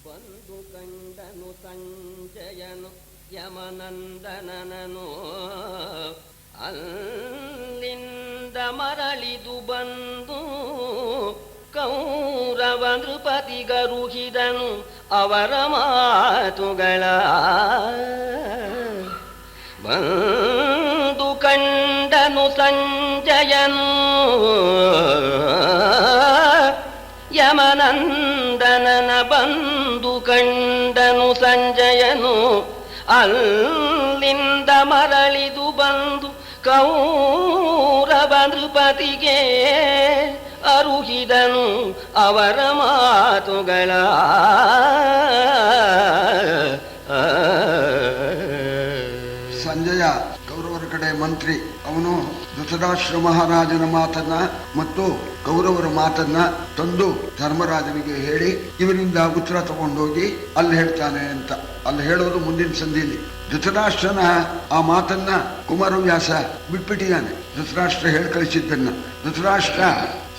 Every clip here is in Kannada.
ಬಂದು ಕಂಡನು ಸಂಜಯನು ಯಮನಂದನನನು ಅಲ್ಲಿಂದ ಮರಳಿದು ಬಂದು ಕೌರವ ನೃಪತಿಗರುಹಿದನು ಅವರ ಮಾತುಗಳ. ಬಂದು ಕಂಡನು ಸಂಜಯನು ಯಮನಂದನನ ಬಂದು ಕಂಡನು ಸಂಜಯನು ಅಲ್ಲಿಂದ ಮರಳಿದು ಬಂದು ಕೌರವ ನೃಪತಿಗೆ ಅರುಹಿದನು ಅವರ ಮಾತುಗಳ. ಸಂಜಯ ಕೌರವರ ಕಡೆ ಮಂತ್ರಿ. ಅವನು ಧೃತರಾಷ್ಟ್ರ ಮಹಾರಾಜನ ಮಾತನ್ನ ಮತ್ತು ಕೌರವರ ಮಾತನ್ನ ತಂದು ಧರ್ಮರಾಜನಿಗೆ ಹೇಳಿ ಇವರಿಂದ ಉತ್ತರ ತಗೊಂಡೋಗಿ ಅಲ್ಲಿ ಹೇಳ್ತಾನೆ ಅಂತ. ಅಲ್ಲಿ ಹೇಳೋದು ಮುಂದಿನ ಸಂಧಿಯಲ್ಲಿ. ಧೃತರಾಷ್ಟ್ರನ ಆ ಮಾತನ್ನ ಕುಮಾರವ್ಯಾಸ ಬಿಟ್ಬಿಟ್ಟಿದ್ದಾನೆ, ಧೃತರಾಷ್ಟ್ರ ಹೇಳಿ ಕಳಿಸಿದ್ದನ್ನ. ಧೃತರಾಷ್ಟ್ರ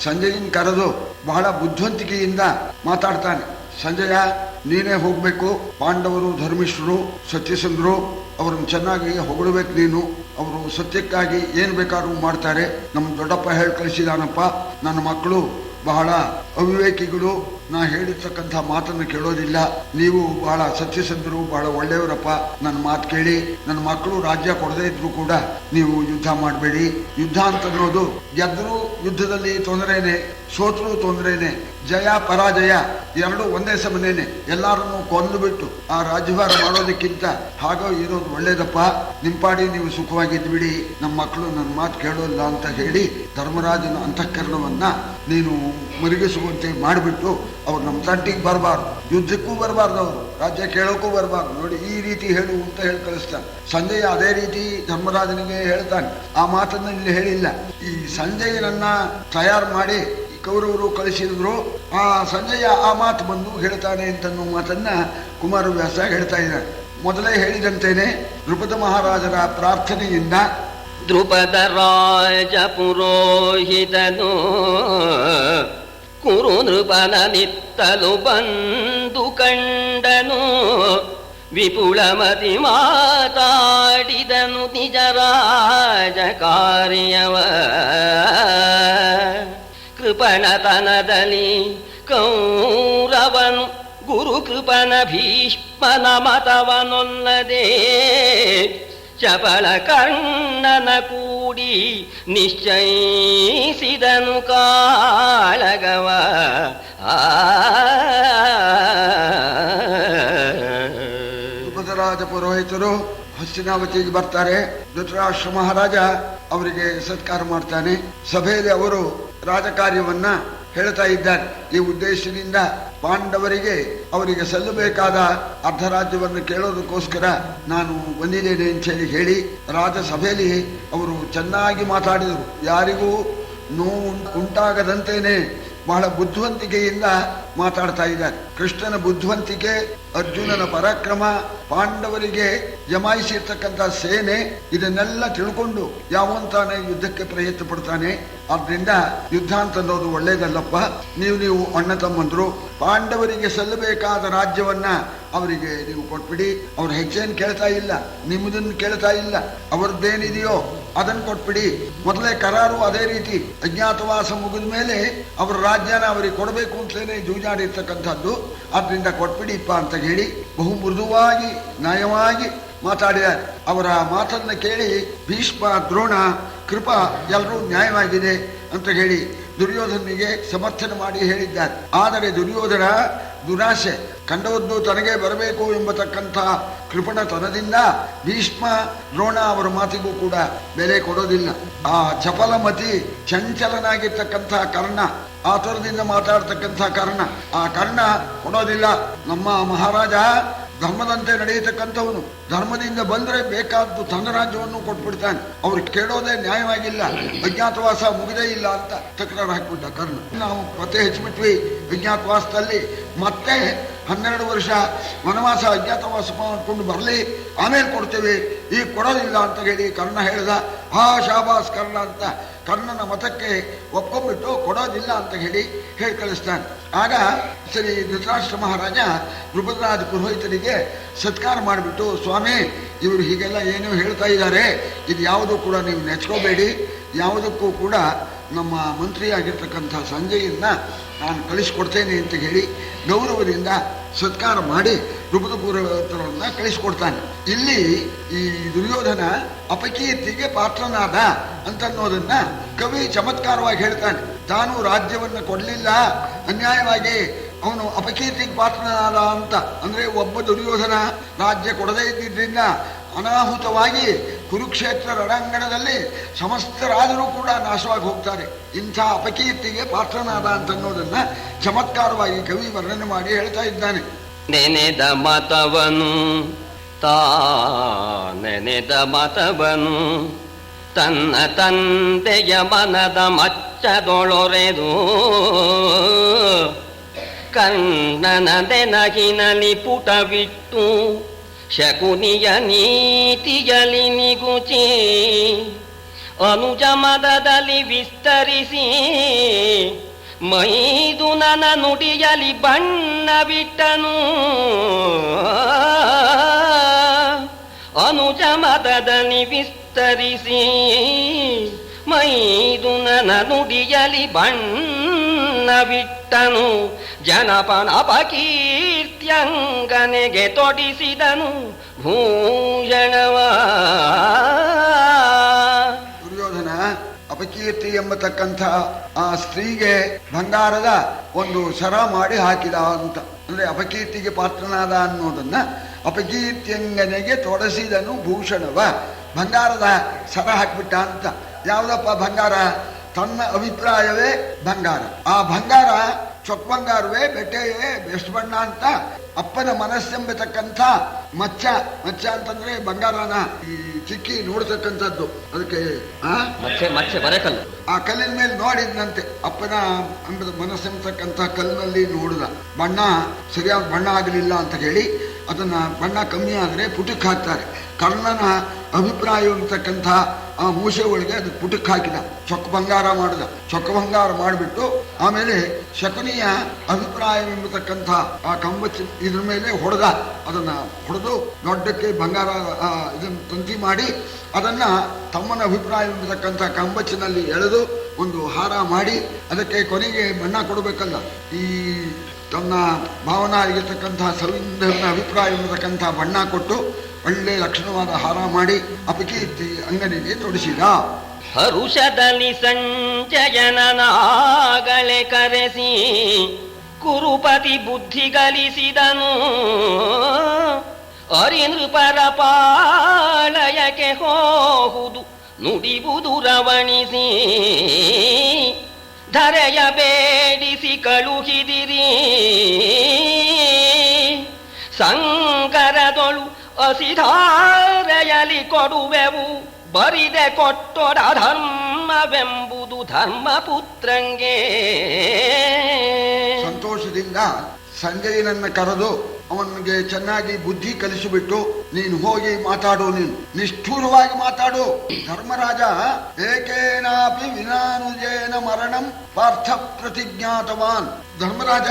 ಸಂಜಯನ್ ಕರೆದು ಬಹಳ ಬುದ್ಧಿವಂತಿಕೆಯಿಂದ ಮಾತಾಡ್ತಾನೆ. ಸಂಜಯ, ನೀನೇ ಹೋಗ್ಬೇಕು. ಪಾಂಡವರು ಧರ್ಮಿಷ್ಠರು, ಸತ್ಯಸಂಧರು, ಅವ್ರನ್ನ ಚೆನ್ನಾಗಿ ಹೊಗಳಬೇಕು ನೀನು. ಅವರು ಸತ್ಯಕ್ಕಾಗಿ ಏನು ಬೇಕಾದ್ರೂ ಮಾಡ್ತಾರೆ. ನಮ್ಮ ದೊಡ್ಡಪ್ಪ ಹೇಳಿ ಕಳಿಸಿದಾನಪ್ಪ, ನನ್ನ ಮಕ್ಕಳು ಬಹಳ ಅವಿವೇಕಿಗಳು, ನಾ ಹೇಳಿರ್ತಕ್ಕಂಥ ಮಾತನ್ನು ಕೇಳೋದಿಲ್ಲ. ನೀವು ಬಹಳ ಸತ್ಯಸಂಧರು, ಬಹಳ ಒಳ್ಳೆಯವರಪ್ಪ, ನನ್ನ ಮಾತು ಕೇಳಿ. ನನ್ನ ಮಕ್ಕಳು ರಾಜ್ಯ ಕೊಡದೇ ಇದ್ರು ಕೂಡ ನೀವು ಯುದ್ಧ ಮಾಡಬೇಡಿ. ಯುದ್ಧ ಅಂತನ್ನೋದು ಗೆದ್ದರೂ ಯುದ್ಧದಲ್ಲಿ ತೊಂದರೆನೆ, ಸೋತರೂ ತೊಂದರೆನೆ. ಜಯ ಪರಾಜಯ ಎರಡೂ ಒಂದೇ ಸಮನೇನೆ. ಎಲ್ಲರನ್ನೂ ಕೊಂದುಬಿಟ್ಟು ಆ ರಾಜ್ಯಭಾರ ಮಾಡೋದಕ್ಕಿಂತ ಹಾಗೋ ಇರೋದು ಒಳ್ಳೇದಪ್ಪ. ನಿಂಪಾಡಿ ನೀವು ಸುಖವಾಗಿದ್ದು ಬಿಡಿ. ನಮ್ಮ ಮಕ್ಕಳು ನನ್ನ ಮಾತು ಕೇಳೋಲ್ಲ ಅಂತ ಹೇಳಿ ಧರ್ಮರಾಜನ ಅಂತಃಕರಣವನ್ನ ನೀನು ಮರುಗಿಸುವಂತೆ ಮಾಡಿಬಿಟ್ಟು ಅವ್ರು ನಮ್ಮ ತಂಟಿಗೆ ಬರಬಾರ್ದು, ಯುದ್ಧಕ್ಕೂ ಬರಬಾರ್ದು, ಅವರು ರಾಜ್ಯ ಕೇಳೋಕ್ಕೂ ಬರಬಾರ್ದು. ನೋಡಿ, ಈ ರೀತಿ ಹೇಳು ಅಂತ ಹೇಳಿ ಕಳಿಸ್ತಾನೆ. ಸಂಜಯ ಅದೇ ರೀತಿ ಧರ್ಮರಾಜನಿಗೆ ಹೇಳ್ತಾನೆ. ಆ ಮಾತನ್ನು ಇಲ್ಲಿ ಹೇಳಿಲ್ಲ. ಈ ಸಂಜಯನನ್ನ ತಯಾರು ಮಾಡಿ ಕೌರವರು ಕಳಿಸಿದ್ರು. ಆ ಸಂಜಯ ಆ ಮಾತು ಬಂದು ಹೇಳ್ತಾನೆ ಅಂತನ್ನೋ ಮಾತನ್ನ ಕುಮಾರವ್ಯಾಸ ಹೇಳ್ತಾ ಇದ್ದಾರೆ. ಮೊದಲೇ ಹೇಳಿದಂತೇನೆ ದ್ರುಪದ ಮಹಾರಾಜರ ಪ್ರಾರ್ಥನೆಯಿಂದ ದ್ರುಪದ ರಾಜ ಪುರೋಹಿತನು ಕುರು ನೃಪನ ನಿತ್ತಲು ಬಂದು ಕಂಡನು. ವಿಪುಳಮತಿ ಮಾತಾಡಿದನು ನಿಜ ರಾಜ ಕಾರ್ಯವ. ಕೃಪಣತನದಲ್ಲಿ ಕೌರವನು ಗುರು ಕೃಪನ ಭೀಷ್ಮನ ಮತವನೊಲ್ಲದೆ ಚಪಳ ಕಣ್ಣನ ಕೂಡಿ ನಿಶ್ಚಯಿಸಿದನು ಕಾಳಗವ. ದ್ರುಪದರಾಜ ಪುರೋಹಿತರು ಹಸ್ತಿನಾವತಿಗೆ ಬರ್ತಾರೆ. ಧೃತರಾಷ್ಟ್ರ ಮಹಾರಾಜ ಅವರಿಗೆ ಸತ್ಕಾರ ಮಾಡ್ತಾನೆ. ಸಭೆಯಲ್ಲಿ ಅವರು ರಾಜಕಾರ್ಯವನ್ನ ಹೇಳ್ತಾ ಇದ್ದಾರೆ. ಈ ಉದ್ದೇಶದಿಂದ ಪಾಂಡವರಿಗೆ ಅವರಿಗೆ ಸಲ್ಲಬೇಕಾದ ಅರ್ಧ ರಾಜ್ಯವನ್ನು ಕೇಳೋದಕ್ಕೋಸ್ಕರ ನಾನು ಬಂದಿದ್ದೇನೆ ಅಂತ ಹೇಳಿ ರಾಜಸಭೆಯಲ್ಲಿ ಅವರು ಚೆನ್ನಾಗಿ ಮಾತಾಡಿದರು. ಯಾರಿಗೂ ನೋವು ಉಂಟಾಗದಂತೇನೆ ಬಹಳ ಬುದ್ಧಿವಂತಿಕೆಯಿಂದ ಮಾತಾಡ್ತಾ ಇದ್ದಾರೆ. ಕೃಷ್ಣನ ಬುದ್ಧಿವಂತಿಕೆ, ಅರ್ಜುನನ ಪರಾಕ್ರಮ, ಪಾಂಡವರಿಗೆ ಜಮಾಯಿಸಿರ್ತಕ್ಕಂಥ ಸೇನೆ, ಇದನ್ನೆಲ್ಲ ತಿಳ್ಕೊಂಡು ಯಾವಂತಾನೆ ಯುದ್ಧಕ್ಕೆ ಪ್ರಯತ್ನ ಪಡ್ತಾನೆ. ಆದ್ರಿಂದ ಯುದ್ಧ ಅಂತನ್ನೋದು ಒಳ್ಳೇದಲ್ಲಪ್ಪ. ನೀವು ಅಣ್ಣ ತಮ್ಮಂದ್ರು, ಪಾಂಡವರಿಗೆ ಸಲ್ಲಬೇಕಾದ ರಾಜ್ಯವನ್ನ ಅವರಿಗೆ ನೀವು ಕೊಟ್ಬಿಡಿ. ಅವ್ರು ಹೆಚ್ಚೇನು ಕೇಳ್ತಾ ಇಲ್ಲ, ನಿಮ್ಮದನ್ನು ಕೇಳ್ತಾ ಇಲ್ಲ. ಅವ್ರದ್ದೇನಿದೆಯೋ ಅದನ್ನು ಕೊಟ್ಬಿಡಿ. ಮೊದಲೇ ಕರಾರು ಅದೇ ರೀತಿ. ಅಜ್ಞಾತವಾಸ ಮುಗಿದ ಮೇಲೆ ಅವರ ರಾಜ್ಯನ ಅವರಿಗೆ ಕೊಡಬೇಕು ಅಂತಲೇ ಜೂಜಾಡಿರ್ತಕ್ಕಂಥದ್ದು. ಆದ್ರಿಂದ ಕೊಟ್ಬಿಡಿಪ್ಪ ಅಂತ ಹೇಳಿ ಬಹು ಮೃದುವಾಗಿ ನ್ಯಾಯವಾಗಿ ಮಾತಾಡಿದ್ದಾರೆ. ಅವರ ಮಾತನ್ನ ಕೇಳಿ ಭೀಷ್ಮ, ದ್ರೋಣ, ಕೃಪ ಎಲ್ಲರೂ ನ್ಯಾಯವಾಗಿದೆ ಅಂತ ಹೇಳಿ ದುರ್ಯೋಧನಿಗೆ ಸಮರ್ಥನೆ ಮಾಡಿ ಹೇಳಿದ್ದಾರೆ. ಆದರೆ ದುರ್ಯೋಧನ ದುರಾಸೆ, ಕಂಡವದ್ದು ತನಗೆ ಬರಬೇಕು ಎಂಬತಕ್ಕಂಥ ಕೃಪಣತನದಿಂದ ಭೀಷ್ಮ, ದ್ರೋಣ ಅವರ ಮಾತಿಗೂ ಕೂಡ ಬೆಲೆ ಕೊಡೋದಿಲ್ಲ. ಆ ಚಪಲಮತಿ, ಚಂಚಲನಾಗಿರ್ತಕ್ಕಂಥ ಕರ್ಣ, ಆತುರದಿಂದ ಮಾತಾಡ್ತಕ್ಕಂಥ ಕರ್ಣ, ಆ ಕರ್ಣ ಕೊಡೋದಿಲ್ಲ. ನಮ್ಮ ಮಹಾರಾಜ ಧರ್ಮದಂತೆ ನಡೆಯತಕ್ಕಂಥವನು. ಧರ್ಮದಿಂದ ಬಂದ್ರೆ ಬೇಕಾದ್ದು ತನ್ನ ರಾಜ್ಯವನ್ನು ಕೊಟ್ಬಿಡ್ತಾನೆ. ಅವ್ರು ಕೇಳೋದೇ ನ್ಯಾಯವಾಗಿಲ್ಲ, ಅಜ್ಞಾತವಾಸ ಮುಗಿದೇ ಇಲ್ಲ ಅಂತ ತಕರಾರು ಹಾಕ್ಬಿಟ್ಟ ಕರ್ಣ. ನಾವು ಮತ್ತೆ ಹೆಚ್ಚಿಬಿಟ್ವಿ ಅಜ್ಞಾತವಾಸದಲ್ಲಿ. ಮತ್ತೆ 12 ವರ್ಷ ವನವಾಸ ಅಜ್ಞಾತವಾಸ ಮಾಡ್ಕೊಂಡು ಬರಲಿ, ಆಮೇಲೆ ಕೊಡ್ತೇವೆ, ಈಗ ಕೊಡೋದಿಲ್ಲ ಅಂತ ಹೇಳಿ ಕರ್ಣ ಹೇಳ್ದ. ಶಾಬಾಸ್ ಕರ್ಣ ಅಂತ ಕರ್ಣನ ಮತಕ್ಕೆ ಒಪ್ಕೊಂಡ್ಬಿಟ್ಟು ಕೊಡೋದಿಲ್ಲ ಅಂತ ಹೇಳಿ ಕಳಿಸ್ತಾನೆ. ಆಗ ಸರಿ ಧೃತರಾಷ್ಟ್ರ ಮಹಾರಾಜ ನೃಪರಾಜ ಪುರೋಹಿತರಿಗೆ ಸತ್ಕಾರ ಮಾಡಿಬಿಟ್ಟು, ಸ್ವಾಮಿ ಇವರು ಹೀಗೆಲ್ಲ ಏನೋ ಹೇಳ್ತಾ ಇದ್ದಾರೆ, ಇದು ಯಾವುದೂ ಕೂಡ ನೀವು ನೆಚ್ಕೋಬೇಡಿ, ಯಾವುದಕ್ಕೂ ಕೂಡ ನಮ್ಮ ಮಂತ್ರಿಯಾಗಿರ್ತಕ್ಕಂಥ ಸಂಜಯನ್ನ ನಾನು ಕಳಿಸ್ಕೊಡ್ತೇನೆ ಅಂತ ಹೇಳಿ ಗೌರವದಿಂದ ಸತ್ಕಾರ ಮಾಡಿ ನೃಪದ ಪುರೋಹಿತರನ್ನ ಕಳಿಸ್ಕೊಡ್ತಾನೆ. ಇಲ್ಲಿ ಈ ದುರ್ಯೋಧನ ಅಪಕೀರ್ತಿಗೆ ಪಾತ್ರನಾದ ಅಂತನ್ನೋದನ್ನ ಕವಿ ಚಮತ್ಕಾರವಾಗಿ ಹೇಳ್ತಾನೆ. ತಾನು ರಾಜ್ಯವನ್ನ ಕೊಡಲಿಲ್ಲ, ಅನ್ಯಾಯವಾಗಿ ಅವನು ಅಪಕೀರ್ತಿಗೆ ಪಾತ್ರನಾದ ಅಂತ. ಅಂದ್ರೆ ಒಬ್ಬ ದುರ್ಯೋಧನ ರಾಜ್ಯ ಕೊಡದೇ ಇದ್ದಿದ್ದರಿಂದ ಅನಾಹುತವಾಗಿ ಕುರುಕ್ಷೇತ್ರ ರಣಾಂಗಣದಲ್ಲಿ ಸಮಸ್ತರಾದರೂ ಕೂಡ ನಾಶವಾಗಿ ಹೋಗ್ತಾರೆ. ಇಂಥ ಅಪಕೀರ್ತಿಗೆ ಪಾತ್ರನಾದ ಅಂತನ್ನೋದನ್ನ ಚಮತ್ಕಾರವಾಗಿ ಕವಿ ವರ್ಣನೆ ಮಾಡಿ ಹೇಳ್ತಾ ಇದ್ದಾನೆ. ನೆನೆದ ಮತವನು ನೆನೆದ ಮತವನು ತನ್ನ ತಂದೆಯ ಮನದ ಮಚ್ಚದೊಳೊರೆದು ಕರ್ಣನ ದೆನಗಿನಲಿ ಪುಟವಿಟ್ಟು ಶಕುನಿಯ ನೀತಿಯಲಿ ನಿಗುಚಿ ಅನುಜ ಮದದಲ್ಲಿ ವಿಸ್ತರಿಸಿ ಮೈದುನನ ನುಡಿಯಲಿ ಬಣ್ಣ ಬಿಟ್ಟನು. ಅನುಜ ಮದದಲ್ಲಿ ವಿಸ್ತರಿಸಿ ಮೈದುನನ ನುಡಿಯಲಿ ಬಣ್ಣ ಬಿಟ್ಟನು. ಜನಪನ ಅಪಕೀರ್ತ್ಯಂಗನೆಗೆ ತೊಡಿಸಿದನು ಭೂಷಣವ. ದುರ್ಯೋಧನ ಅಪಕೀರ್ತಿ ಎಂಬತಕ್ಕಂಥ ಆ ಸ್ತ್ರೀಗೆ ಬಂಗಾರದ ಒಂದು ಸರ ಮಾಡಿ ಹಾಕಿದ ಅಂತ. ಅಂದ್ರೆ ಅಪಕೀರ್ತಿಗೆ ಪಾತ್ರನಾದ ಅನ್ನೋದನ್ನ ಅಪಕೀರ್ತ್ಯಂಗನೆಗೆ ತೊಡಸಿದನು ಭೂಷಣವ. ಬಂಗಾರದ ಸರ ಹಾಕ್ಬಿಟ್ಟ ಅಂತ. ಯಾವುದಪ್ಪ ಬಂಗಾರ? ತನ್ನ ಅಭಿಪ್ರಾಯವೇ ಬಂಗಾರ. ಆ ಬಂಗಾರ ಚೊಕ್ ಬಂಗಾರವೇ, ಬೆಟ್ಟೆಯೇ, ಎಷ್ಟು ಬಣ್ಣ ಅಂತ ಅಪ್ಪನ ಮನಸ್ಸೆಂಬತಕ್ಕಂಥ ಮಚ್ಚ ಅಂತಂದ್ರೆ ಬಂಗಾರನ ಈ ಚಿಕ್ಕಿ ನೋಡ್ತಕ್ಕಂಥದ್ದು. ಅದಕ್ಕೆ ಮಚ್ಚೆ ಬರಕಲ್ಲು. ಆ ಕಲ್ಲಿನ ಮೇಲೆ ನೋಡಿದ್ನಂತೆ. ಅಪ್ಪನ ಮನಸ್ಸೆಂಬತಕ್ಕಂಥ ಕಲ್ಲಿನಲ್ಲಿ ನೋಡಿದ. ಬಣ್ಣ ಸರಿಯಾದ ಬಣ್ಣ ಆಗಲಿಲ್ಲ ಅಂತ ಹೇಳಿ ಅದನ್ನ ಬಣ್ಣ ಕಮ್ಮಿ ಆದರೆ ಪುಟಕ್ಕೆ ಹಾಕ್ತಾರೆ. ಕರ್ಣನ ಅಭಿಪ್ರಾಯ ಅಂತಕ್ಕಂಥ ಆ ಮೂಸೆ ಒಳಗೆ ಅದು ಪುಟಕ್ಕೆ ಹಾಕಿದ. ಚೊಕ್ಕ ಬಂಗಾರ ಮಾಡಿದ. ಚೊಕ್ಕ ಬಂಗಾರ ಮಾಡಿಬಿಟ್ಟು ಆಮೇಲೆ ಶಕುನಿಯ ಅಭಿಪ್ರಾಯ ಎಂಬತಕ್ಕಂಥ ಆ ಕಂಬಚ್ಚಿ ಇದ್ರ ಮೇಲೆ ಹೊಡೆದ. ಅದನ್ನ ಹೊಡೆದು ದೊಡ್ಡಕ್ಕೆ ಬಂಗಾರ ಇದನ್ನು ತಂತಿ ಮಾಡಿ ಅದನ್ನ ತಮ್ಮನ ಅಭಿಪ್ರಾಯ ಎಂಬತಕ್ಕಂಥ ಕಂಬಚ್ಚಿನಲ್ಲಿ ಎಳೆದು ಒಂದು ಹಾರ ಮಾಡಿ ಅದಕ್ಕೆ ಕೊನೆಗೆ ಬಣ್ಣ ಕೊಡಬೇಕಲ್ಲ. ಈ ತನ್ನ ಭಾವನಾ ಆಗಿರ್ತಕ್ಕಂಥ ಸವಿಂದರನ ಅಭಿಪ್ರಾಯ ಎಂಬತಕ್ಕಂಥ ಬಣ್ಣ ಕೊಟ್ಟು ಒಳ್ಳೆ ಲಕ್ಷಣವಾದ ಹಾರ ಮಾಡಿ ಅಪಕೀರ್ತಿ ಅಂಗನಿಗೆ ತೊಡಿಸಿದ. ಹರುಷದಲ್ಲಿ ಸಂಜಯನನಾಗಳೆ ಕರೆಸಿ ಕುರುಪತಿ ಬುದ್ಧಿ ಗಳಿಸಿದನು. ಅರಿನೃಪರ ಪಾಳಯಕ್ಕೆ ಹೋಗುವುದು ನುಡಿಬುದು ರವಣಿಸಿ ಧರೆಯ ಬೇಡಿಸಿ ಕಳುಹಿದಿರಿ. ಸಂಕರದೊಳು ಅಸಿಧಾರೆಯಲಿ ಕೊಡುವೆವು ಬರಿದೆ ಕೊಟ್ಟೊಡ ಧರ್ಮವೆಂಬುದು ಧರ್ಮಪುತ್ರಂಗೆ. ಸಂತೋಷದಿಂದ ಸಂಜಯನನ್ನ ಕರೆದು ಅವನಿಗೆ ಚೆನ್ನಾಗಿ ಬುದ್ಧಿ ಕಲಿಸಿಬಿಟ್ಟು, ನೀನು ಹೋಗಿ ಮಾತಾಡು, ನೀನು ನಿಷ್ಠೂರವಾಗಿ ಮಾತಾಡು. ಧರ್ಮರಾಜ ಏಕೇನಾಪಿ ವಿನಾನುಜೇನ ಮರಣಂ ಪಾರ್ಥ ಪ್ರತಿಜ್ಞಾತವಾನ್. ಧರ್ಮರಾಜ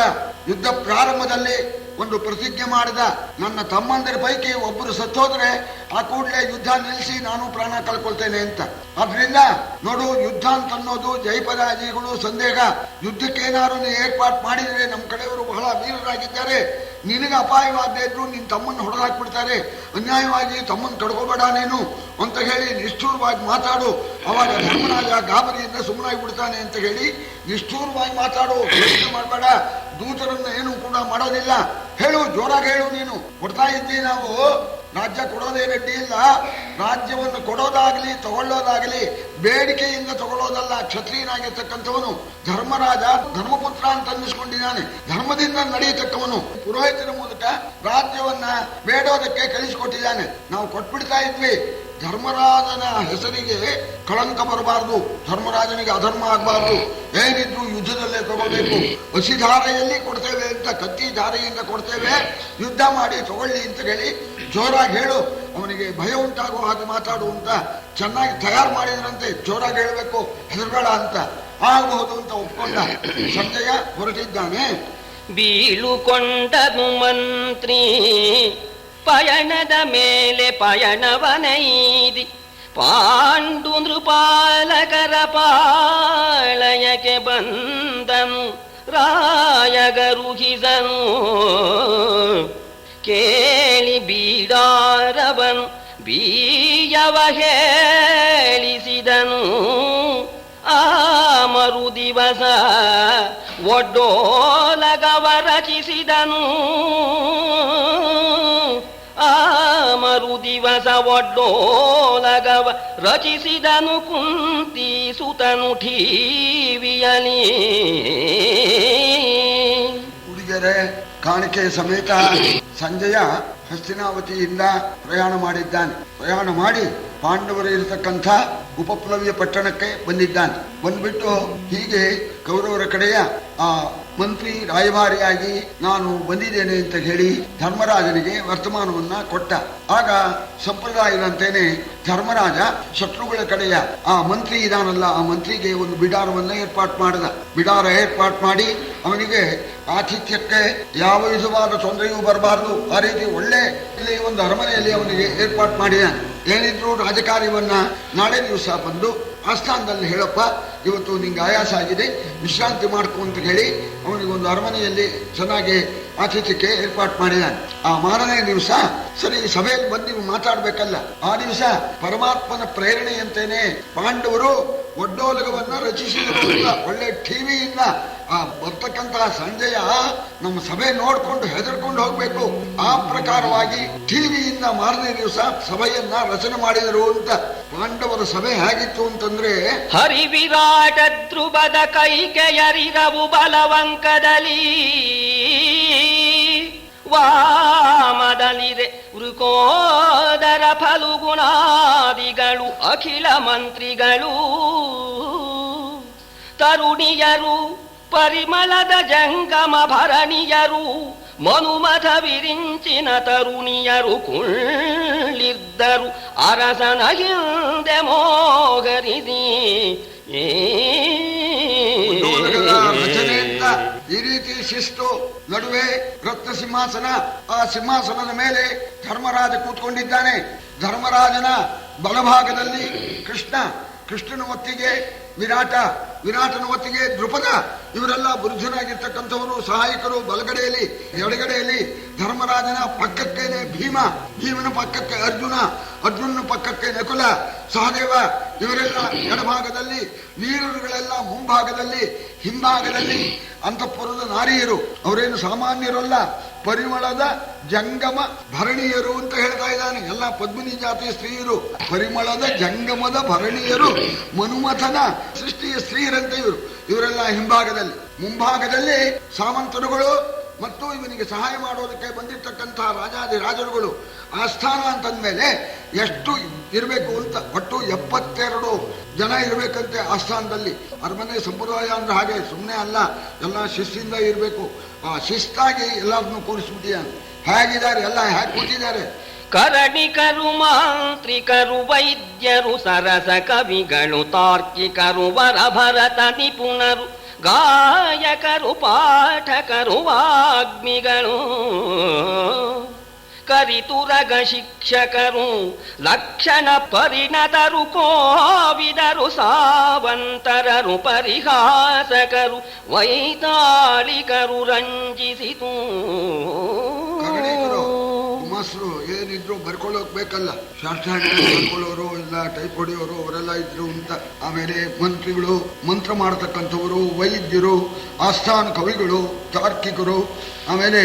ಯುದ್ಧ ಪ್ರಾರಂಭದಲ್ಲಿ ಒಂದು ಪ್ರತಿಜ್ಞೆ ಮಾಡಿದ, ನನ್ನ ತಮ್ಮಂದಿರ ಪೈಕಿ ಒಬ್ಬರು ಸತ್ತೋದ್ರೆ ಆ ಕೂಡಲೇ ಯುದ್ಧ ನಿಲ್ಲಿಸಿ ನಾನು ಪ್ರಾಣ ಕಳ್ಕೊಳ್ತೇನೆ ಅಂತ. ಆದ್ರಿಂದ ನೋಡು, ಯುದ್ಧ ಅಂತ ಅನ್ನೋದು ಜಯಪರಾಜಯಗಳು ಸಂದೇಹ. ಯುದ್ಧಕ್ಕೇನಾದ್ರು ನೀನು ಏರ್ಪಾಟ್ ಮಾಡಿದ್ರೆ ನಮ್ಮ ಕಡೆಯವರು ಬಹಳ ವೀರರಾಗಿದ್ದಾರೆ, ನಿನಗೆ ಅಪಾಯವಾಗದೇ ಇದ್ರು ನಿನ್ನ ತಮ್ಮನ್ನು ಹೊಡೆದಾಕ್ಬಿಡ್ತಾರೆ, ಅನ್ಯಾಯವಾಗಿ ತಮ್ಮನ್ನು ಕಡ್ಕೋಬೇಡ ನೀನು ಅಂತ ಹೇಳಿ ನಿಷ್ಠೂರವಾಗಿ ಮಾತಾಡು. ಅವಾಗ ಧರ್ಮರಾಜ ಗಾಬರಿಯಿಂದ ಸುಮ್ಮನಾಗಿ ಬಿಡ್ತಾನೆ ಅಂತ ಹೇಳಿ ನಿಷ್ಠೂರವಾಗಿ ಮಾತಾಡು, ಯೋಚನೆ ಮಾಡಬೇಡ, ದೂತರನ್ನ ಏನು ಕೂಡ ಮಾಡೋದಿಲ್ಲ, ಹೇಳು, ಜೋರಾಗಿ ಹೇಳು. ನೀನು ಕೊಡ್ತಾ ಇದ್ದೀವಿ, ನಾವು ರಾಜ್ಯ ಕೊಡೋದೇನಡ್ಡಿ ಇಲ್ಲ. ರಾಜ್ಯವನ್ನು ಕೊಡೋದಾಗ್ಲಿ ತಗೊಳ್ಳೋದಾಗ್ಲಿ ಬೇಡಿಕೆಯಿಂದ ತಗೊಳ್ಳೋದಲ್ಲ. ಕ್ಷತ್ರಿಯನಾಗಿರ್ತಕ್ಕಂಥವನು ಧರ್ಮರಾಜ ಧರ್ಮಪುತ್ರ ಅಂತ ಅನ್ನಿಸ್ಕೊಂಡಿದ್ದಾನೆ, ಧರ್ಮದಿಂದ ನಡೆಯತಕ್ಕವನು. ಪುರೋಹಿತರ ಮೂಲಕ ರಾಜ್ಯವನ್ನ ಬೇಡೋದಕ್ಕೆ ಕಳಿಸಿಕೊಟ್ಟಿದ್ದಾನೆ. ನಾವು ಕೊಟ್ಬಿಡ್ತಾ ಇದ್ವಿ, ಧರ್ಮರಾಜನ ಹೆಸರಿಗೆ ಕಳಂಕ ಬರಬಾರದು, ಧರ್ಮರಾಜನಿಗೆ ಅಧರ್ಮ ಆಗಬಾರದು, ಏನಿದ್ರು ಯುದ್ಧದಲ್ಲೇ ತಗೋಬೇಕು, ಹಸಿಧಾರೆಯಲ್ಲಿ ಕೊಡ್ತೇವೆ ಅಂತ ಕತ್ತಿ ಧಾರೆಯಿಂದ ಕೊಡ್ತೇವೆ, ಯುದ್ಧ ಮಾಡಿ ತಗೊಳ್ಳಿ ಅಂತ ಹೇಳಿ ಜೋರಾಗಿ ಹೇಳು, ಅವನಿಗೆ ಭಯ ಉಂಟಾಗುವ ಹಾಗೆ ಮಾತಾಡು ಅಂತ ಚೆನ್ನಾಗಿ ತಯಾರು ಮಾಡಿದ್ರಂತೆ. ಜೋರಾಗಿ ಹೇಳಬೇಕು, ಹೆದರ್ಬೇಡ ಅಂತ. ಆಗಬಹುದು ಅಂತ ಒಪ್ಕೊಂಡ ಸಂಜಯ ಹೊರಟಿದ್ದಾನೆ. ಬೀಳುಕೊಂಡನು ಮಂತ್ರಿ ಪಯಣದ ಮೇಲೆ ಪಯಣವನೈದಿ, ಪಾಂಡು ನೃಪಾಲಕರ ಪಾಳಯಕ್ಕೆ ಬಂದನು, ರಾಯಗರುಹಿಸನು ಕೇಳಿ ಬೀಡಾರವನು ಬೀಯವ ಹೇಳಿಸಿದನು. ಆ ಮರು ದಿವಸ ಒಡ್ಡೋಲಗವ ರಚಿಸಿದನು, ಆ ಮರು ದಿವಸ ಒಡ್ಡೋಲಗವ ರಚಿಸಿದನು, ಕುಂತಿ ಸುತನು ಠೀವಿಯಲಿ. ಹುಡುಗರೆ ಕಾಣಿಕೆ ಸಮೇತ ಸಂಜಯ ಹಸ್ತಿನಾವತಿಯಿಂದ ಪ್ರಯಾಣ ಮಾಡಿದ್ದಾನೆ. ಪ್ರಯಾಣ ಮಾಡಿ ಪಾಂಡವರು ಇರತಕ್ಕಂಥ ಉಪಪ್ಲವ್ಯ ಪಟ್ಟಣಕ್ಕೆ ಬಂದಿದ್ದಾನೆ. ಬಂದ್ಬಿಟ್ಟು ಹೀಗೆ ಕೌರವರ ಕಡೆಯ ಆ ಮಂತ್ರಿ ರಾಯಭಾರಿಯಾಗಿ ನಾನು ಬಂದಿದ್ದೇನೆ ಅಂತ ಹೇಳಿ ಧರ್ಮರಾಜನಿಗೆ ವರ್ತಮಾನವನ್ನ ಕೊಟ್ಟ. ಆಗ ಸಂಪ್ರದಾಯದಂತೇನೆ ಧರ್ಮರಾಜ ಶತ್ರುಗಳ ಕಡೆಯ ಆ ಮಂತ್ರಿ ಇದಾನಲ್ಲ, ಆ ಮಂತ್ರಿಗೆ ಒಂದು ಬಿಡಾರವನ್ನ ಏರ್ಪಾಟ್ ಮಾಡಿದ. ಬಿಡಾರ ಏರ್ಪಾಟ್ ಮಾಡಿ ಅವನಿಗೆ ಆತಿಥ್ಯಕ್ಕೆ ಯಾವ ವಿಧವಾದ ತೊಂದರೆಯೂ ಬರಬಾರದು, ಆ ರೀತಿ ಒಳ್ಳೆ ಇಲ್ಲಿ ಒಂದು ಅರಮನೆಯಲ್ಲಿ ಅವನಿಗೆ ಏರ್ಪಾಟ್ ಮಾಡಿದ. ಏನಿದ್ರು ರಾಜಕಾರ್ಯವನ್ನ ನಾಳೆ ದಿವಸ ಬಂದು ಆಸ್ಥಾನದಲ್ಲಿ ಹೇಳಪ್ಪ, ಇವತ್ತು ನಿಂಗೆ ಆಯಾಸ ಆಗಿದೆ, ವಿಶ್ರಾಂತಿ ಮಾಡ್ಕೊ ಅಂತ ಹೇಳಿ ಅವನಿಗೊಂದು ಅರಮನೆಯಲ್ಲಿ ಚೆನ್ನಾಗಿ ಆತಿಥ್ಯಕ್ಕೆ ಏರ್ಪಾಟ್ ಮಾಡಿದಾನೆ. ಆ ಮಾರನೇ ದಿವಸ ಸರಿ ಸಭೆಯಲ್ಲಿ ಬಂದು ನೀವು ಮಾತಾಡ್ಬೇಕಲ್ಲ, ಆ ದಿವಸ ಪರಮಾತ್ಮನ ಪ್ರೇರಣೆಯಂತೇನೆ ಪಾಂಡವರು ಒಡ್ಡೋಲಗವನ್ನ ರಚಿಸಿದರು. ಒಳ್ಳೆ ಟಿವಿಯಿಂದ ಆ ಬರ್ತಕ್ಕಂತಹ ಸಂಜಯ ನಮ್ಮ ಸಭೆ ನೋಡ್ಕೊಂಡು ಹೆದರ್ಕೊಂಡು ಹೋಗ್ಬೇಕು, ಆ ಪ್ರಕಾರವಾಗಿ ಟಿವಿಯಿಂದ ಮಾರನೇ ದಿವಸ ಸಭೆಯನ್ನ ರಚನೆ ಮಾಡಿದರು ಅಂತ. ಪಾಂಡವರ ಸಭೆ ಹೇಗಿತ್ತು ಅಂತಂದ್ರೆ, ಹರಿವಿರಾಟ ಧ್ರುವದ ಕೈಕೆಯರಿರವು ಬಲವಂಕದಲ್ಲಿ, ವಾಮದಲ್ಲಿದೆ ವೃಕೋದರ ಫಲುಗುಣಾದಿಗಳು ಅಖಿಲ ಮಂತ್ರಿಗಳು, ತರುಣಿಯರು ಪರಿಮಳದ ಜಂಗಮ ಭರಣಿಯರು, ಮನುಮಥ ವಿರಿಂಚಿನ ತರುಣಿಯರು ಕುಳ್ಳಿದ್ದರು, ಅರಸನ ಹಿಂದೆ ಮೋಗರಿದಿ. ರಚನೆ ಅಂತ ಈ ರೀತಿ ಶಿಸ್ತು, ನಡುವೆ ರತ್ನ ಸಿಂಹಾಸನ, ಆ ಸಿಂಹಾಸನದ ಮೇಲೆ ಧರ್ಮರಾಜ ಕೂತ್ಕೊಂಡಿದ್ದಾನೆ. ಧರ್ಮರಾಜನ ಬಲಭಾಗದಲ್ಲಿ ಕೃಷ್ಣ, ಕೃಷ್ಣನ ಹೊತ್ತಿಗೆ ವಿರಾಟ, ವಿರಾಟನ ಹೊತ್ತಿಗೆ ದ್ರುಪದ, ಇವರೆಲ್ಲ ಬುರುಜನಾಗಿರ್ತಕ್ಕಂಥವರು ಸಹಾಯಕರು. ಬಲಗಡೆಯಲ್ಲಿ ಎಡಗಡೆಯಲ್ಲಿ ಧರ್ಮರಾಜನ ಪಕ್ಕಕ್ಕೇನೆ ಭೀಮ, ಭೀಮನ ಪಕ್ಕಕ್ಕೆ ಅರ್ಜುನ, ಅರ್ಜುನನ ಪಕ್ಕಕ್ಕೆ ನಕುಲ, ಸಹದೇವ, ಇವರೆಲ್ಲ ಎಡಭಾಗದಲ್ಲಿ, ವೀರರುಗಳೆಲ್ಲ ಮುಂಭಾಗದಲ್ಲಿ, ಹಿಂಭಾಗದಲ್ಲಿ ಅಂತಃಪುರದ ನಾರಿಯರು. ಅವರೇನು ಸಾಮಾನ್ಯರಲ್ಲ, ಪರಿಮಳದ ಜಂಗಮ ಭರಣಿಯರು ಅಂತ ಹೇಳ್ತಾ ಇದ್ದಾನೆ. ಎಲ್ಲ ಪದ್ಮಿನಿ ಜಾತಿಯ ಸ್ತ್ರೀಯರು, ಪರಿಮಳದ ಜಂಗಮದ ಭರಣಿಯರು, ಮನುಮಥನ ಸೃಷ್ಟಿಯ ಸ್ತ್ರೀಯರಂತೆ ಇವರು. ಇವರೆಲ್ಲ ಹಿಂಭಾಗದಲ್ಲಿ. ಮುಂಭಾಗದಲ್ಲಿ ಸಾಮಂತರುಗಳು ಮತ್ತು ಇವನಿಗೆ ಸಹಾಯ ಮಾಡೋದಕ್ಕೆ ಬಂದಿರತಕ್ಕಂತಹ ರಾಜಾದಿರಾಜರುಗಳು. ಆಸ್ಥಾನ ಅಂತಂದ್ಮೇಲೆ ಎಷ್ಟು ಇರಬೇಕು ಅಂತ, ಒಟ್ಟು 72 ಜನ ಇರಬೇಕಂತೆ ಆಸ್ಥಾನದಲ್ಲಿ. ಅರಮನೆ ಸಂಪ್ರದಾಯ ಅಂದ್ರೆ ಹಾಗೆ ಸುಮ್ಮನೆ ಅಲ್ಲ, ಎಲ್ಲ ಶಿಸ್ತಿಂದ ಇರಬೇಕು. ಆ ಶಿಸ್ತಾಗಿ ಎಲ್ಲರನ್ನು ಕೂರಿಸ್ಬಿಟ್ಟಿದ್ದಾನೆ. ಹೇಗಿದ್ದಾರೆ ಎಲ್ಲ, ಹೇಗೆ ಕೂತಿದ್ದಾರೆ. ಕರಣಿಕರು, ಮಾಂತ್ರಿಕರು, ವೈದ್ಯರು, ಸರಸ ಕವಿಗಳು, ತಾರ್ಕಿಕರು, ವರಭರತ ನಿಪುಣರು, ಗಾಯಕರು, ಪಾಠಕರು, ವಾಗ್ಮಿಗಳು, ಕರಿತುರಗ ಶಿಕ್ಷಕರು, ಲಕ್ಷಣ ಪರಿಣತರು, ಕೋವಿದರು, ಸಾವಂತರರು, ಪರಿಹಾಸಕರು, ವೈತಾಳಿಕರು, ರಂಜಿಸಿತು. ಮಾಸ್ರು ಏನಿದ್ರು ಬರ್ಕೊಳ್ಳೋಕ್ ಬೇಕಲ್ಲ, ಶಾರ್ಟ್ ಹ್ಯಾಂಡ್ ಬರ್ಕೊಳ್ಳೋರು, ಇಲ್ಲ ಟೈಪ್ ಹೊಡೆಯೋರು, ಅವರೆಲ್ಲ ಇದ್ರು ಅಂತ. ಆಮೇಲೆ ಮಂತ್ರಿಗಳು, ಮಂತ್ರ ಮಾಡತಕ್ಕಂಥವರು, ವೈದ್ಯರು, ಆಸ್ಥಾನ ಕವಿಗಳು, ತಾರ್ಕಿಕರು, ಆಮೇಲೆ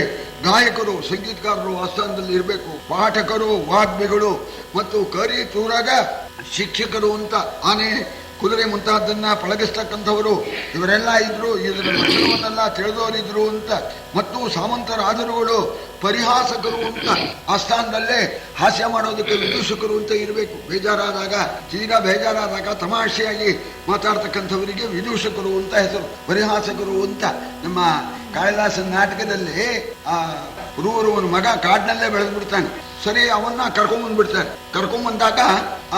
ಗಾಯಕರು, ಸಂಗೀತಗಾರರು ಆಸ್ಥಾನದಲ್ಲಿ ಇರಬೇಕು, ಪಾಠಕರು, ವಾಗ್ಮಿಗಳು ಮತ್ತು ಕರಿ ತೂರಾಗ ಶಿಕ್ಷಕರು ಅಂತ. ಆನೆ ಕುದುರೆ ಮುಂತಾದನ್ನ ಪಳಗಿಸ್ತಕ್ಕಂಥವರು ಇವರೆಲ್ಲ ಇದ್ರು, ಇದರ ಲಕ್ಷಣವನ್ನೆಲ್ಲ ತಿಳಿದವರಿದ್ರು ಅಂತ. ಮತ್ತು ಸಾಮಂತ ರಾಜರುಗಳು ಪರಿಹಾಸಕರು ಅಂತ, ಆಸ್ಥಾನದಲ್ಲೇ ಹಾಸ್ಯ ಮಾಡೋದಕ್ಕೆ ವಿದೂಷಕರು ಅಂತ ಇರಬೇಕು. ಬೇಜಾರಾದಾಗ, ತೀರಾ ಬೇಜಾರಾದಾಗ ತಮಾಷೆಯಾಗಿ ಮಾತಾಡ್ತಕ್ಕಂಥವರಿಗೆ ವಿದೂಷಕರು ಅಂತ ಹೆಸರು, ಪರಿಹಾಸಕರು ಅಂತ. ನಮ್ಮ ಕಾಳಿದಾಸನ ನಾಟಕದಲ್ಲಿ ಆ ಪುರೂರವನ ಮಗ ಕಾಡಿನಲ್ಲೇ ಬೆಳೆದು ಬಿಡ್ತಾನೆ. ಸರಿ, ಅವನ್ನ ಕರ್ಕೊಂಡ್ಬಂದ್ಬಿಡ್ತಾರೆ. ಕರ್ಕೊಂಡ್ಬಂದಾಗ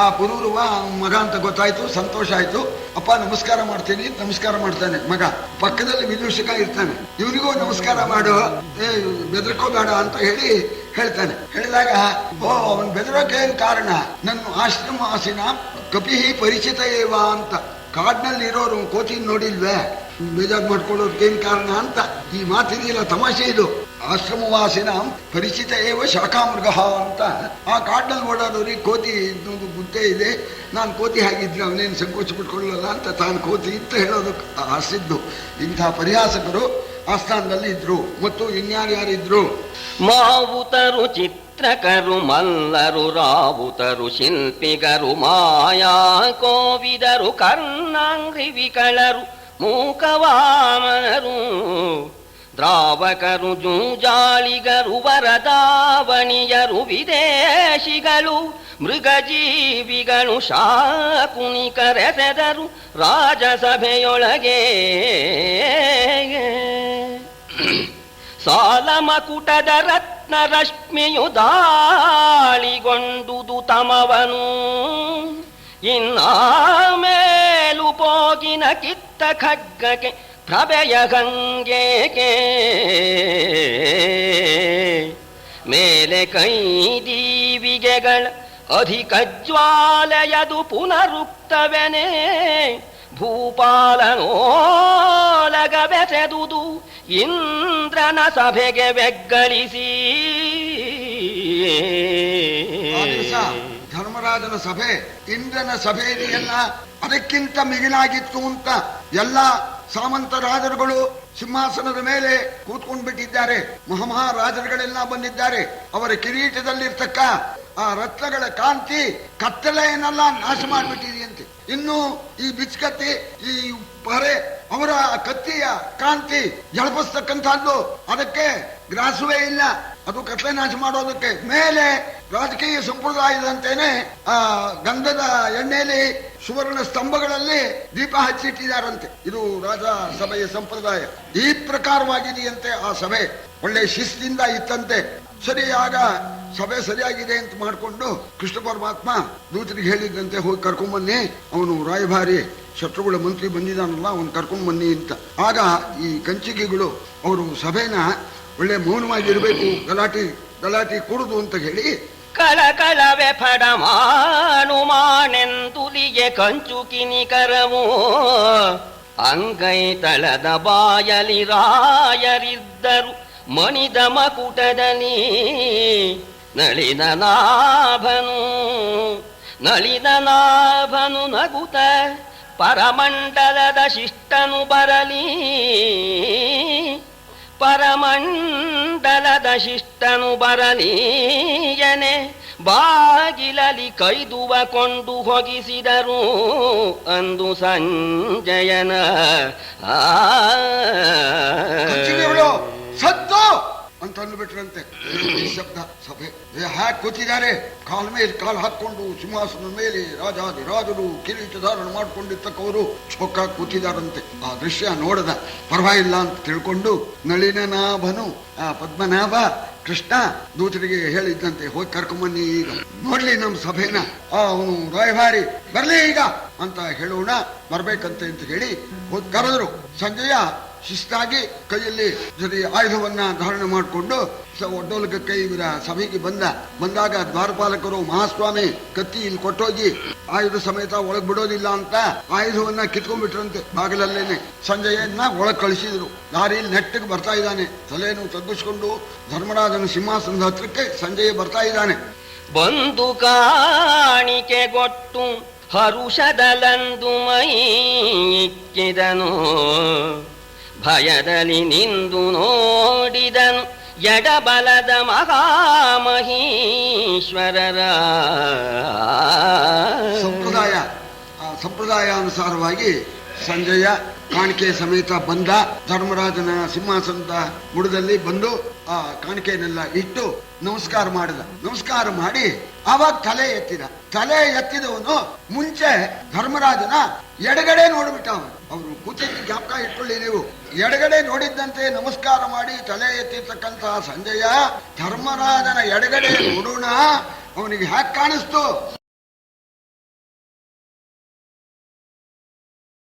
ಆ ಪುರೂರವ ಮಗ ಅಂತ ಗೊತ್ತಾಯ್ತು, ಸಂತೋಷ ಆಯ್ತು. ಅಪ್ಪ ನಮಸ್ಕಾರ ಮಾಡ್ತೀನಿ, ನಮಸ್ಕಾರ ಮಾಡ್ತಾನೆ ಮಗ. ಪಕ್ಕದಲ್ಲಿ ವಿದೂಷಕ ಇರ್ತಾನೆ, ಇವನಿಗೂ ನಮಸ್ಕಾರ ಮಾಡು, ಬೆದರ್ಕೋಬೇಡ ಅಂತ ಹೇಳ್ತಾನೆ. ಹೇಳಿದಾಗ ಅವನ್ ಬೆದರೋಕೆ ಏನ್ ಕಾರಣ, ನನ್ನ ಆಶ್ರಮವಾಸಿನ ಕಪಿಹಿ ಪರಿಚಿತ ಏವ ಅಂತ. ಕಾಡಿನಲ್ಲಿ ಇರೋರು ಕೋತಿನ ನೋಡಿಲ್ವೇ, ಬೇಜಾರು ಮಾಡ್ಕೊಳ್ಳೋದಕ್ಕೇನ್ ಕಾರಣ ಅಂತ. ಈ ಮಾತಿದೆಯಲ್ಲ, ತಮಾಷೆ ಇದು. ಆಶ್ರಮವಾಸಿನ ಪರಿಚಿತ ಏವ ಶಾಖಾಮೃಗ ಅಂತ. ಆ ಕಾಡಿನಲ್ಲಿ ಓಡಾಡೋರಿಗೆ ಕೋತಿ ಬುದ್ಧಿ ಇದೆ, ನಾನು ಕೋತಿ ಹಾಗಿದ್ರೆ ಅವನೇನು ಸಂಕೋಚ ಬಿಟ್ಕೊಳ್ಳಲ್ಲ ಅಂತ ತಾನು ಕೋತಿ ಅಂತ ಹೇಳೋದಕ್ಕೆ ಹಸಿದ್ದು. ಇಂಥ ಪರಿಹಾಸಕರು ಆಸ್ಥಾನದಲ್ಲಿ ಇದ್ರು. ಮತ್ತು ಇನ್ಯಾರ್ಯಾರಿದ್ರು? ಮಾವುತರು ಚಿತ್ರಕರು, ಮಲ್ಲರು, ರಾವುತರು, ಶಿಲ್ಪಿಗರು, ಮಾಯಾ ಕೋವಿದರು, ಕರ್ಣಾಂಗ್ರಿ ವಿಕಳರು, ಮೂಕವಾಮನರು, ದ್ರಾವಕರು, ಜೂಜಾಳಿಗರು, ವರದಾವಣಿಯರು, ವಿದೇಶಿಗಳು, ಮೃಗಜೀವಿಗಳು, ಶಾಕುನಿಕರೆಸೆದರು ರಾಜಸಭೆಯೊಳಗೆ. ಸಾಲಮಕುಟದ ರತ್ನ ರಶ್ಮಿಯು ದಾಳಿಗೊಂಡುದು ತಮವನು, ಇನ್ನಾಮೇಲು ಪೋಗಿನ ಕಿತ್ತ ಖಡ್ಗಕ್ಕೆ ಪ್ರಭೆಯ ಗಂಗೆಗೆ. ಮೇಲೆ ಕೈದೀವಿಗೆಗಳ ಅಧಿಕ ಜ್ವಾಲೆಯದು ಪುನರುಕ್ತವೆನೆ, ಭೂಪಾಲನೋಲಗವೆಸೆದುದು ಇಂದ್ರನ ಸಭೆಗೆ ಬೆಗ್ಗಳಿಸಿ. ಧರ್ಮರಾಜನ ಸಭೆ ಇಂದ್ರನ ಸಭೆ ಇದೆಯಲ್ಲ, ಅದಕ್ಕಿಂತ ಮಿಗಿಲಾಗಿತ್ತು ಅಂತ. ಎಲ್ಲ ಸಾಮಂತ ರಾಜರುಗಳು ಸಿಂಹಾಸನದ ಮೇಲೆ ಕೂತ್ಕೊಂಡು ಬಿಟ್ಟಿದ್ದಾರೆ. ಮಹಾರಾಜರುಗಳೆಲ್ಲ ಬಂದಿದ್ದಾರೆ. ಅವರ ಕಿರೀಟದಲ್ಲಿರ್ತಕ್ಕ ಆ ರತ್ನಗಳ ಕಾಂತಿ ಕತ್ತಲೆಯನ್ನೆಲ್ಲ ನಾಶ ಮಾಡಿಬಿಟ್ಟಿದೆಯಂತೆ. ಇನ್ನು ಈ ಬಿಚ್ಕತ್ತಿ, ಈ ಪರೆ, ಅವರ ಕತ್ತಿಯ ಕಾಂತಿ ಎಳಪಿಸ್ತಕ್ಕಂಥದ್ದು, ಅದಕ್ಕೆ ಗ್ರಾಸವೇ ಇಲ್ಲ. ಅದು ಕತ್ಲೆ ನಾಶ ಮಾಡೋದಕ್ಕೆ ಮೇಲೆ ರಾಜಕೀಯ ಸಂಪ್ರದಾಯದಂತೇನೆ ಆ ಗಂಧದ ಎಣ್ಣೆಯಲ್ಲಿ ಸುವರ್ಣ ಸ್ತಂಭಗಳಲ್ಲಿ ದೀಪ ಹಚ್ಚಿಟ್ಟಿದ್ದಾರಂತೆ. ಇದು ರಾಜ ಸಭೆಯ ಸಂಪ್ರದಾಯ. ಈ ಪ್ರಕಾರವಾಗಿದೆಯಂತೆ ಆ ಸಭೆ. ಒಳ್ಳೆ ಶಿಸ್ತಿಂದ ಇತ್ತಂತೆ. ಸರಿ, ಆಗ ಸಭೆ ಸರಿಯಾಗಿದೆ ಅಂತ ಮಾಡಿಕೊಂಡು ಕೃಷ್ಣ ಪರಮಾತ್ಮ ದೂತರಿಗೆ ಹೇಳಿದಂತೆ, ಹೋಗಿ ಕರ್ಕೊಂಡ್ಬನ್ನಿ, ಅವನು ರಾಯಭಾರಿ ಶತ್ರುಗಳ ಮಂತ್ರಿ ಬಂದಿದ್ದಾನಲ್ಲ, ಅವನು ಕರ್ಕೊಂಡ್ ಬನ್ನಿ ಅಂತ. ಆಗ ಈ ಕಂಚಿಗೆಗಳು ಅವರು ಸಭೆನ ಒಳ್ಳೆ ಮೌನವಾಗಿರ್ಬೇಕು, ಗಲಾಟಿ ಕೂಡುದು ಅಂತ ಹೇಳಿ, ಕಳಕಳವೆ ಫಡಮಾನು ಮಾನೆಂದುಲಿಗೆ ಕಂಚು ಕಿನಿಕರವು, ಅಂಗೈ ತಳದ ಬಾಯಲಿ ರಾಯರಿದ್ದರು ಮಣಿದ ಮಕುಟದಲ್ಲಿ. ನಳಿದ ನಾಭನು ನಗುತ ಪರಮಂಡಲದ ಶಿಷ್ಟನು ಬರಲಿ, ಪರಮಂಡಲದ ಶಿಷ್ಟನು ಬರಲಿಯನೆ ಬಾಗಿಲಲಿ ಕೈದುವ ಕೊಂಡು ಹೋಗಿಸಿದರು ಅಂದು ಸಂಜಯನ. ಸತ್ತು ಅಂತ ಅಂದ್ಬಿಟ್ರಂತೆ. ಈ ಶಬ್ದ ಸಭೆ ಹಾಕಿ ಕೂತಿದ್ದಾರೆ, ಕಾಲ ಮೇಲೆ ಕಾಲು ಹಾಕೊಂಡು ಸಿಂಹಾಸನದ ಮೇಲೆ ರಾಜರು ಕಿರೀಟ ಧಾರಣ ಮಾಡ್ಕೊಂಡಿರ್ತಕ್ಕವರು ಚೊಕ್ಕ ಕೂತಿದಾರಂತೆ. ಆ ದೃಶ್ಯ ನೋಡದ ಪರವಾಗಿಲ್ಲ ಅಂತ ತಿಳ್ಕೊಂಡು ನಳಿನನಾಭನು, ಆ ಪದ್ಮನಾಭ ಕೃಷ್ಣ ದೂತರಿಗೆ ಹೇಳಿದ್ದಂತೆ, ಹೋಗಿ ಕರ್ಕೊಂಬನ್ನಿ, ಈಗ ನೋಡ್ಲಿ ನಮ್ಮ ಸಭೆನ, ಅವನು ರಾಯಭಾರಿ ಬರ್ಲಿ ಈಗ ಅಂತ ಹೇಳೋಣ, ಬರ್ಬೇಕಂತೆ ಅಂತ ಹೇಳಿ ಹೋಗಿ ಕರೆದ್ರು. ಸಂಜಯ ಶಿಸ್ತಾಗಿ ಕೈಯಲ್ಲಿ ಜೊತೆ ಆಯುಧವನ್ನ ಧಾರಣೆ ಮಾಡಿಕೊಂಡು ಒಡ್ಡೋಲಕಕ್ಕೆ ಇವರ ಸಭೆಗೆ ಬಂದಾಗ ದ್ವಾರಪಾಲಕರು, ಮಹಾಸ್ವಾಮಿ ಕತ್ತಿ ಇಲ್ಲಿ ಕೊಟ್ಟೋಗಿ ಆಯುಧ ಸಮೇತ ಒಳಗ್ ಬಿಡೋದಿಲ್ಲ ಅಂತ ಆಯುಧವನ್ನ ಕಿತ್ಕೊಂಡ್ಬಿಟ್ರಂತೆ ಬಾಗಿಲಲ್ಲೇನೆ. ಸಂಜಯನ್ನ ಒಳಗ್ ಕಳಿಸಿದ್ರು. ದಾರಿಯಲ್ಲಿ ನೆಟ್ಟಗೆ ಬರ್ತಾ ಇದ್ದಾನೆ, ತಲೆಯನ್ನು ತಗ್ಗಿಸ್ಕೊಂಡು ಧರ್ಮರಾಜನ ಸಿಂಹಾಸನದ ಹತ್ರಕ್ಕೆ ಸಂಜಯ ಬರ್ತಾ ಇದ್ದಾನೆ. ಬಂದು ಕಾಣಿಕೆ ಕೊಟ್ಟು ಹರುಷದಲಂದು ಮೈ ಇಕ್ಕಿದನು, ಭಯದಲ್ಲಿ ನಿಂದು ನೋಡಿದನು ಎಡಬಲದ ಮಹಾಮಹೀಶ್ವರರ. ಸಂಪ್ರದಾಯ, ಆ ಸಂಪ್ರದಾಯಾನುಸಾರವಾಗಿ ಸಂಜಯ ಕಾಣಿಕೆ ಸಮೇತ ಬಂದ. ಧರ್ಮರಾಜನ ಸಿಂಹಾಸನದ ಬುಡದಲ್ಲಿ ಬಂದು ಆ ಕಾಣಿಕೆಯನ್ನೆಲ್ಲ ಇಟ್ಟು ನಮಸ್ಕಾರ ಮಾಡಿದ. ನಮಸ್ಕಾರ ಮಾಡಿ ಆವಾಗ ತಲೆ ಎತ್ತಿದ. ತಲೆ ಎತ್ತಿದವನು ಮುಂಚೆ ಧರ್ಮರಾಜನ ಎಡಗಡೆ ನೋಡ್ಬಿಟ್ಟ. ಅವರು ಕೂತಿದ್ದ ಜ್ಞಾಪಕ ಇಟ್ಕೊಳ್ಳಿ ನೀವು. ಎಡಗಡೆ ನೋಡಿದ್ದಂತೆ ನಮಸ್ಕಾರ ಮಾಡಿ ತಲೆ ಎತ್ತಿರ್ತಕ್ಕಂತಹ ಸಂಜಯ ಧರ್ಮರಾಜನ ಎಡಗಡೆ ನೋಡೋಣ ಅವನಿಗೆ ಹ್ಯಾಕ್ ಕಾಣಿಸ್ತು.